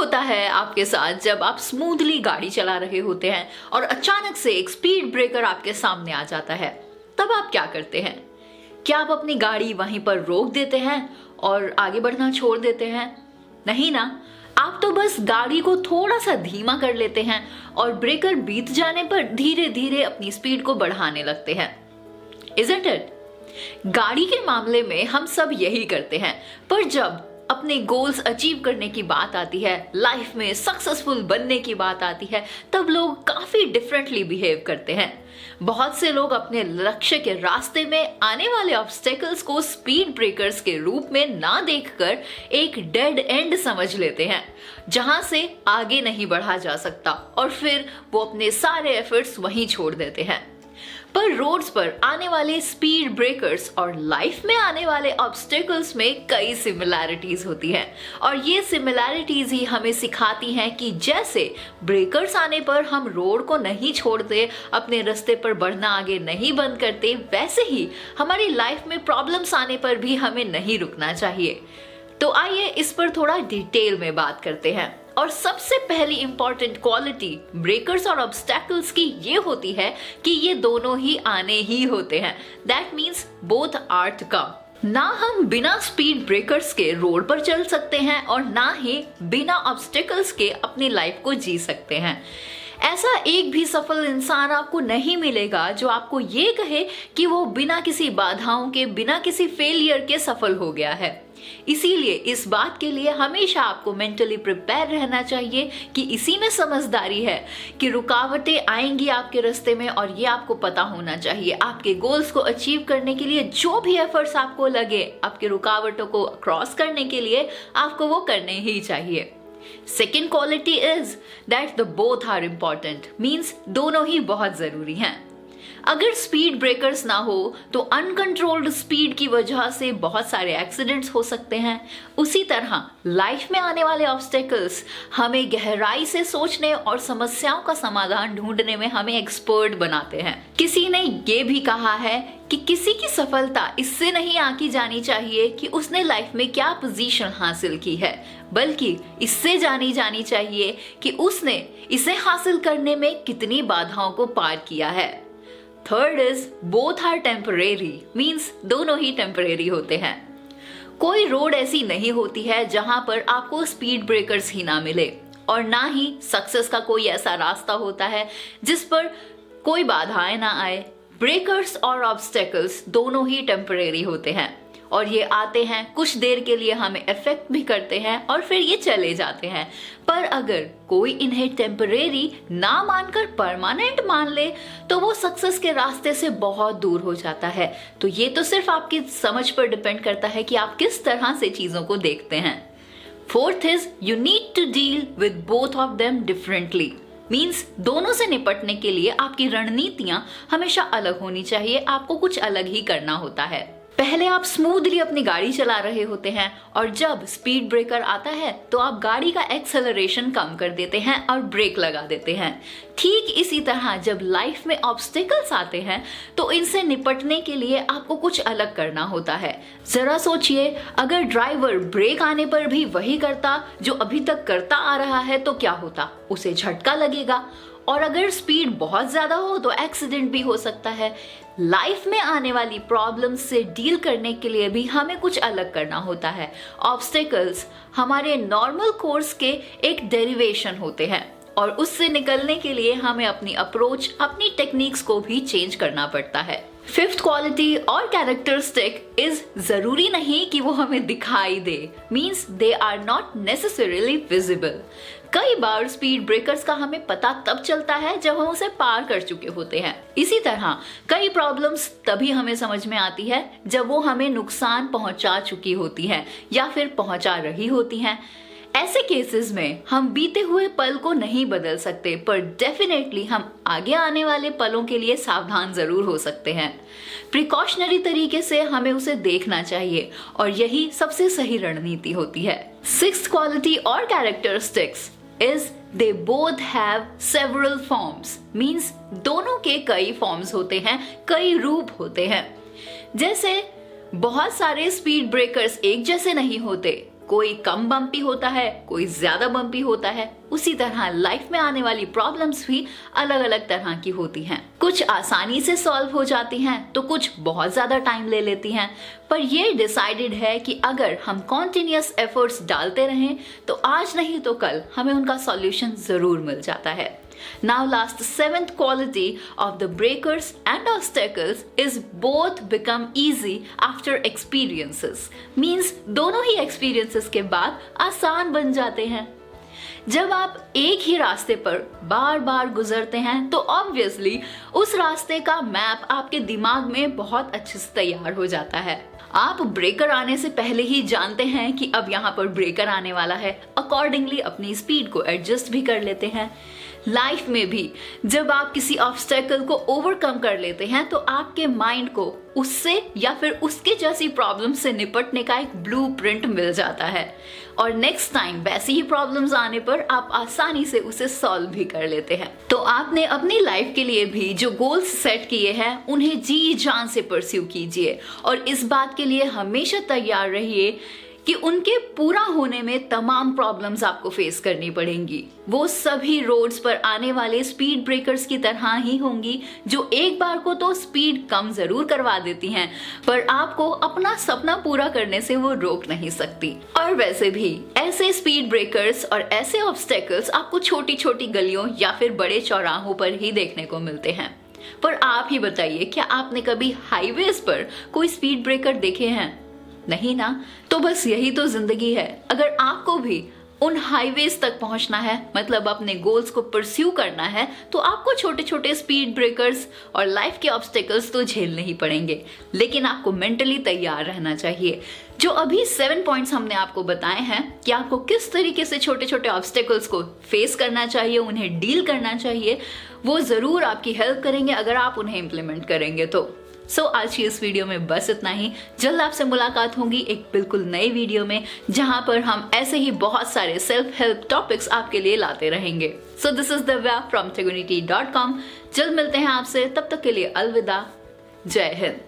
होता है आपके साथ जब आप स्मूथली गाड़ी चला रहे होते हैं और अचानक से एक स्पीड ब्रेकर आपके सामने आ जाता है? तब आप क्या करते हैं? क्या आप अपनी गाड़ी वहीं पर रोक देते हैं और आगे बढ़ना छोड़ देते हैं? नहीं ना, आप तो बस गाड़ी को थोड़ा सा धीमा कर लेते हैं और ब्रेकर बीत जाने पर धीरे धीरे अपनी स्पीड को बढ़ाने लगते हैं। Isn't it? गाड़ी के मामले में हम सब यही करते हैं, पर जब अपने गोल्स अचीव करने की बात आती है, लाइफ में सक्सेसफुल बनने की बात आती है, तब लोग काफी डिफरेंटली बिहेव करते हैं। बहुत से लोग अपने लक्ष्य के रास्ते में आने वाले ऑब्स्टेकल्स को स्पीड ब्रेकर्स के रूप में ना देखकर एक डेड एंड समझ लेते हैं, जहां से आगे नहीं बढ़ा जा सकता, और फिर वो अपने सारे एफर्ट्स वहीं छोड़ देते हैं। पर रोड्स पर आने वाले स्पीड ब्रेकर्स और लाइफ में आने वाले ऑब्स्टेकल्स में कई सिमिलैरिटीज होती हैं, और ये सिमिलैरिटीज ही हमें सिखाती हैं कि जैसे ब्रेकर्स आने पर हम रोड को नहीं छोड़ते, अपने रास्ते पर बढ़ना आगे नहीं बंद करते, वैसे ही हमारी लाइफ में प्रॉब्लम्स आने पर भी हमें नहीं रुकना चाहिए। तो आइए इस पर थोड़ा डिटेल में बात करते हैं। और सबसे पहली इंपॉर्टेंट क्वालिटी ब्रेकर्स और ऑब्स्टैकल्स की ये होती है कि ये दोनों ही आने ही होते हैं। That means both are to come. ना हम बिना स्पीड ब्रेकर्स के रोड पर चल सकते हैं और ना ही बिना ऑब्स्टेकल्स के अपनी लाइफ को जी सकते हैं। ऐसा एक भी सफल इंसान आपको नहीं मिलेगा जो आपको ये कहे कि वो बिना किसी बाधाओं के, बिना किसी फेलियर के सफल हो गया है। इसीलिए इस बात के लिए हमेशा आपको मेंटली प्रिपेयर रहना चाहिए कि इसी में समझदारी है कि रुकावटें आएंगी आपके रास्ते में, और ये आपको पता होना चाहिए आपके गोल्स को अचीव करने के लिए जो भी एफर्ट्स आपको लगे, आपके रुकावटों को क्रॉस करने के लिए आपको वो करने ही चाहिए। Second quality is that the both are important, means दोनों ही बहुत जरूरी हैं। अगर स्पीड ब्रेकर्स ना हो तो अनकंट्रोल्ड स्पीड की वजह से बहुत सारे एक्सीडेंट्स हो सकते हैं। उसी तरह लाइफ में आने वाले ऑब्स्टेकल्स हमें गहराई से सोचने और समस्याओं का समाधान ढूंढने में हमें एक्सपर्ट बनाते हैं। किसी ने ये भी कहा है कि किसी की सफलता इससे नहीं आंकी जानी चाहिए कि उसने लाइफ में क्या पोजीशन हासिल की है, बल्कि इससे जानी जानी चाहिए कि उसने इसे हासिल करने में कितनी बाधाओं को पार किया है। Third is both are temporary, means दोनों ही टेम्परेरी होते हैं। कोई रोड ऐसी नहीं होती है जहां पर आपको स्पीड ब्रेकर्स ही ना मिले, और ना ही सक्सेस का कोई ऐसा रास्ता होता है जिस पर कोई बाधाएं ना आए। ब्रेकर्स और ऑब्स्टेकल्स दोनों ही टेम्परेरी होते हैं, और ये आते हैं, कुछ देर के लिए हमें इफेक्ट भी करते हैं और फिर ये चले जाते हैं। पर अगर कोई इन्हें टेम्परेरी ना मानकर परमानेंट मान ले तो वो सक्सेस के रास्ते से बहुत दूर हो जाता है। तो ये तो सिर्फ आपकी समझ पर डिपेंड करता है कि आप किस तरह से चीजों को देखते हैं। Fourth is you need to deal with both of them differently, means दोनों से निपटने के लिए आपकी रणनीतियां हमेशा अलग होनी चाहिए, आपको कुछ अलग ही करना होता है। पहले आप स्मूथली अपनी गाड़ी चला रहे होते हैं, और जब स्पीड ब्रेकर आता है तो आप गाड़ी का एक्सेलरेशन कम कर देते हैं और ब्रेक लगा देते हैं। ठीक इसी तरह जब लाइफ में ऑब्स्टेकल्स आते हैं तो इनसे निपटने के लिए आपको कुछ अलग करना होता है। जरा सोचिए, अगर ड्राइवर ब्रेक आने पर भी वही करता जो अभी तक करता आ रहा है तो क्या होता? उसे झटका लगेगा, और अगर स्पीड बहुत ज्यादा हो तो एक्सीडेंट भी हो सकता है। लाइफ में आने वाली प्रॉब्लम्स से डील करने के लिए भी हमें कुछ अलग करना होता है। ऑब्स्टेकल्स हमारे नॉर्मल कोर्स के एक डेरिवेशन होते हैं, और उससे निकलने के लिए हमें अपनी अप्रोच, अपनी टेक्निक्स को भी चेंज करना पड़ता है। फिफ्थ क्वालिटी और कैरेक्टरिस्टिक इज जरूरी नहीं कि वो हमें दिखाई दे, means they are not necessarily visible. कई बार स्पीड ब्रेकर्स का हमें पता तब चलता है जब हम उसे पार कर चुके होते हैं। इसी तरह कई प्रॉब्लम्स तभी हमें समझ में आती है जब वो हमें नुकसान पहुंचा चुकी होती है या फिर पहुंचा रही होती हैं। ऐसे केसेस में हम बीते हुए पल को नहीं बदल सकते, पर डेफिनेटली हम आगे आने वाले पलों के लिए सावधान जरूर हो सकते हैं। प्रिकॉशनरी तरीके से हमें उसे देखना चाहिए, और यही सबसे सही रणनीति होती है। सिक्स्थ क्वालिटी और characteristics is they both have several forms, means दोनों के कई फॉर्म्स होते हैं, कई रूप होते हैं। जैसे बहुत सारे स्पीड ब्रेकर्स एक जैसे नहीं होते, कोई कम बम्पी होता है, कोई ज्यादा बम्पी होता है। उसी तरह लाइफ में आने वाली प्रॉब्लम्स भी अलग अलग तरह की होती हैं। कुछ आसानी से सॉल्व हो जाती हैं तो कुछ बहुत ज्यादा टाइम ले लेती हैं। पर ये डिसाइडेड है कि अगर हम कॉन्टिन्यूअस एफर्ट्स डालते रहें तो आज नहीं तो कल हमें उनका सॉल्यूशन जरूर मिल जाता है। Now last seventh quality of the breakers and obstacles is both become easy after experiences. Means दोनों ही experiences के बाद आसान बन जाते हैं। जब आप एक ही रास्ते पर बार बार गुजरते हैं तो ऑब्वियसली उस रास्ते का मैप आपके दिमाग में बहुत अच्छे से तैयार हो जाता है। आप ब्रेकर आने से पहले ही जानते हैं कि अब यहाँ पर ब्रेकर आने वाला है, अकॉर्डिंगली अपनी स्पीड को एडजस्ट भी कर लेते हैं। लाइफ में भी जब आप किसी ऑब्स्टेकल को ओवरकम कर लेते हैं तो आपके माइंड को उससे या फिर उसके जैसी प्रॉब्लम से निपटने का एक ब्लूप्रिंट मिल जाता है और नेक्स्ट टाइम वैसी ही प्रॉब्लम्स आने पर आप आसानी से उसे सॉल्व भी कर लेते हैं। तो आपने अपनी लाइफ के लिए भी जो गोल्स सेट किए हैं उन्हें जी जान से परस्यू कीजिए और इस बात के लिए हमेशा तैयार रहिए कि उनके पूरा होने में तमाम प्रॉब्लम्स आपको फेस करनी पड़ेंगी। वो सभी रोड्स पर आने वाले स्पीड ब्रेकर्स की तरह ही होंगी जो एक बार को तो स्पीड कम जरूर करवा देती हैं पर आपको अपना सपना पूरा करने से वो रोक नहीं सकती। और वैसे भी ऐसे स्पीड ब्रेकर्स और ऐसे ऑब्स्टेकल्स आपको छोटी छोटी गलियों या फिर बड़े चौराहों पर ही देखने को मिलते हैं। पर आप ही बताइए, क्या आपने कभी हाईवेज पर कोई स्पीड ब्रेकर देखे हैं? नहीं ना? तो बस यही तो जिंदगी है। अगर आपको भी उन हाईवेज तक पहुंचना है, मतलब अपने गोल्स को परस्यू करना है, तो आपको छोटे छोटे स्पीड ब्रेकर्स और लाइफ के ऑब्स्टेकल्स तो झेलने ही पड़ेंगे। लेकिन आपको मेंटली तैयार रहना चाहिए। जो अभी 7 पॉइंट्स हमने आपको बताए हैं कि आपको किस तरीके से छोटे छोटे ऑब्स्टेकल्स को फेस करना चाहिए, उन्हें डील करना चाहिए, वो जरूर आपकी हेल्प करेंगे अगर आप उन्हें इम्प्लीमेंट करेंगे तो। आज की इस वीडियो में बस इतना ही। जल्द आपसे मुलाकात होगी एक बिल्कुल नई वीडियो में जहां पर हम ऐसे ही बहुत सारे सेल्फ हेल्प टॉपिक्स आपके लिए लाते रहेंगे। This is Divya from tegunity.com। जल्द मिलते हैं आपसे, तब तक के लिए अलविदा। जय हिंद।